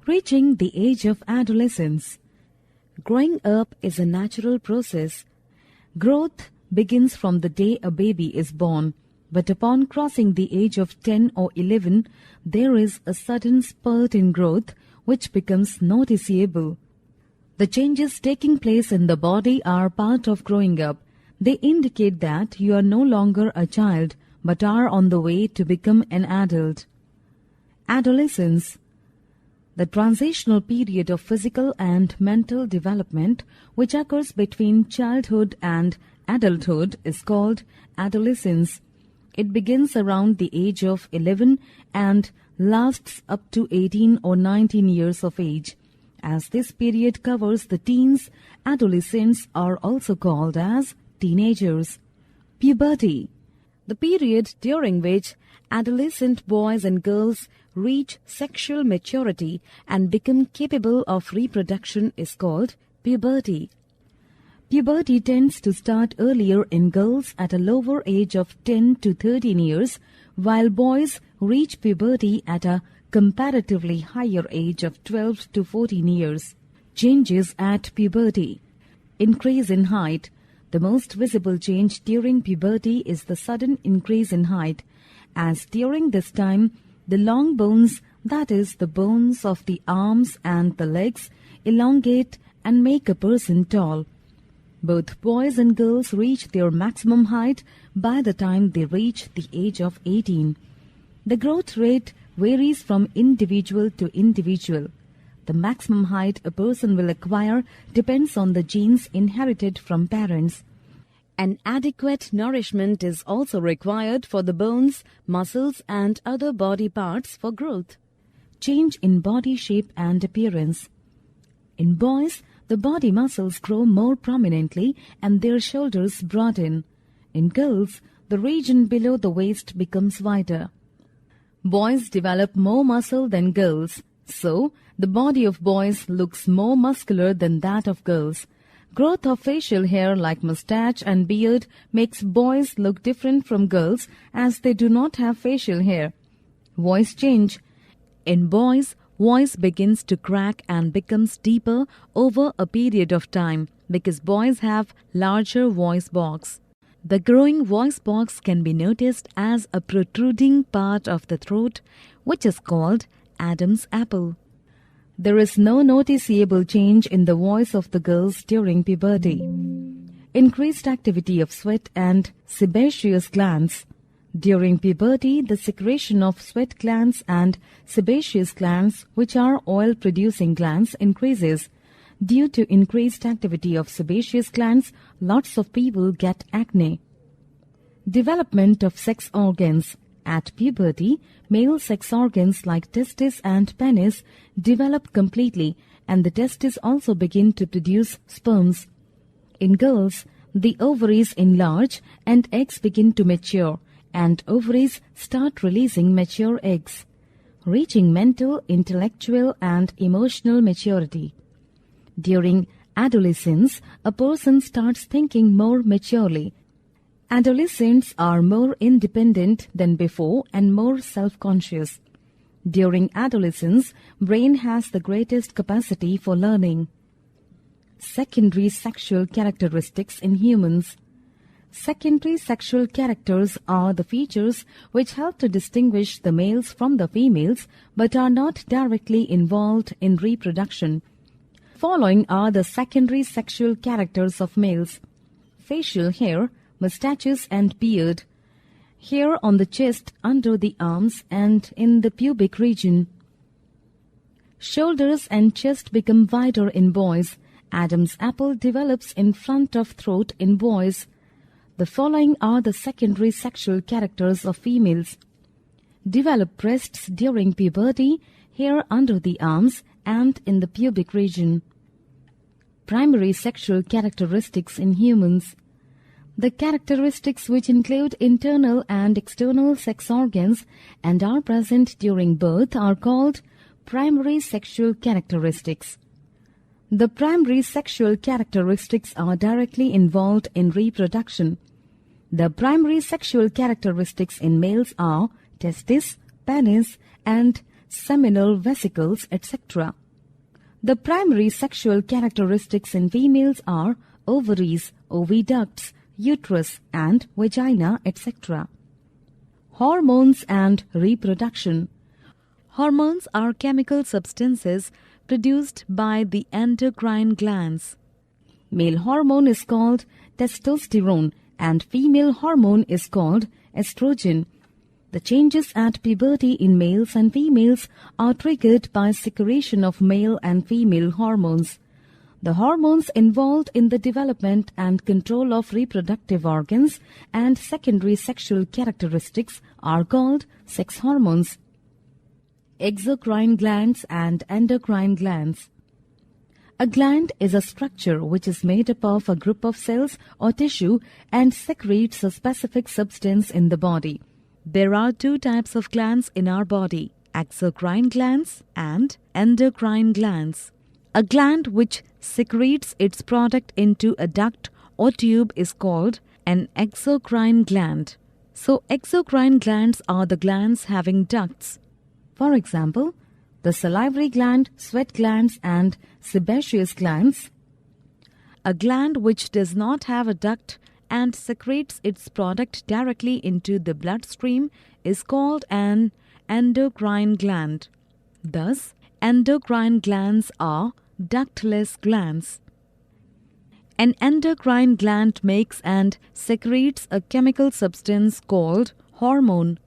Reaching the age of adolescence. Growing up is a natural process. Growth begins from the day a baby is born, but upon crossing the age of 10 or 11, there is a sudden spurt in growth which becomes noticeable. The changes taking place in the body are part of growing up. They indicate that you are no longer a child, but are on the way to become an adult. Adolescence. The transitional period of physical and mental development which occurs between childhood and adulthood is called adolescence. It begins around the age of 11 and lasts up to 18 or 19 years of age. As this period covers the teens, adolescents are also called as teenagers. Puberty. The period during which adolescent boys and girls reach sexual maturity and become capable of reproduction is called puberty. Puberty tends to start earlier in girls at a lower age of 10 to 13 years, while boys reach puberty at a comparatively higher age of 12 to 14 years. Changes at puberty. Increase in height. The most visible change during puberty is the sudden increase in height, as during this time, the long bones, that is, the bones of the arms and the legs, elongate and make a person tall. Both boys and girls reach their maximum height by the time they reach the age of 18. The growth rate varies from individual to individual. The maximum height a person will acquire depends on the genes inherited from parents. An adequate nourishment is also required for the bones, muscles, and other body parts for growth. Change in body shape and appearance. In boys, the body muscles grow more prominently and their shoulders broaden. In girls, the region below the waist becomes wider. Boys develop more muscle than girls, so the body of boys looks more muscular than that of girls. Growth of facial hair like mustache and beard makes boys look different from girls as they do not have facial hair. Voice change. In boys, voice begins to crack and becomes deeper over a period of time because boys have larger voice box. The growing voice box can be noticed as a protruding part of the throat, which is called Adam's apple. There is no noticeable change in the voice of the girls during puberty. Increased activity of sweat and sebaceous glands. During puberty, the secretion of sweat glands and sebaceous glands, which are oil-producing glands, increases. Due to increased activity of sebaceous glands, lots of people get acne. Development of sex organs. At puberty, male sex organs like testis and penis develop completely, and the testes also begin to produce sperms. In girls, the ovaries enlarge and eggs begin to mature, and ovaries start releasing mature eggs, reaching mental, intellectual, and emotional maturity. During adolescence, a person starts thinking more maturely. Adolescents are more independent than before and more self-conscious. During adolescence, brain has the greatest capacity for learning. Secondary sexual characteristics in humans. Secondary sexual characters are the features which help to distinguish the males from the females but are not directly involved in reproduction. Following are the secondary sexual characters of males. Facial hair, mustaches and beard, hair on the chest, under the arms, and in the pubic region. Shoulders and chest become wider in boys. Adam's apple develops in front of throat in boys. The following are the secondary sexual characters of females. Develop breasts during puberty, hair under the arms, and in the pubic region. Primary sexual characteristics in humans. The characteristics which include internal and external sex organs and are present during birth are called primary sexual characteristics. The primary sexual characteristics are directly involved in reproduction. The primary sexual characteristics in males are testis, penis, and seminal vesicles, etc. The primary sexual characteristics in females are ovaries, oviducts, uterus and vagina, etc. Hormones and reproduction. Hormones are chemical substances produced by the endocrine glands. Male hormone is called testosterone and female hormone is called estrogen. The changes at puberty in males and females are triggered by secretion of male and female hormones. The hormones involved in the development and control of reproductive organs and secondary sexual characteristics are called sex hormones. Exocrine glands and endocrine glands. A gland is a structure which is made up of a group of cells or tissue and secretes a specific substance in the body. There are two types of glands in our body, exocrine glands and endocrine glands. A gland which secretes its product into a duct or tube is called an exocrine gland. So, exocrine glands are the glands having ducts. For example, the salivary gland, sweat glands and sebaceous glands. A gland which does not have a duct and secretes its product directly into the bloodstream is called an endocrine gland. Thus, endocrine glands are ductless glands. An endocrine gland makes and secretes a chemical substance called hormone.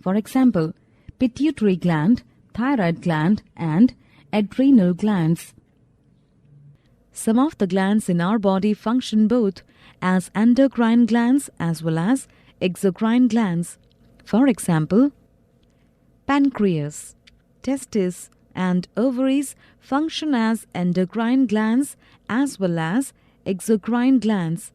For example, pituitary gland, thyroid gland and adrenal glands. Some of the glands in our body function both as endocrine glands as well as exocrine glands. For example, pancreas, testes and ovaries function as endocrine glands as well as exocrine glands.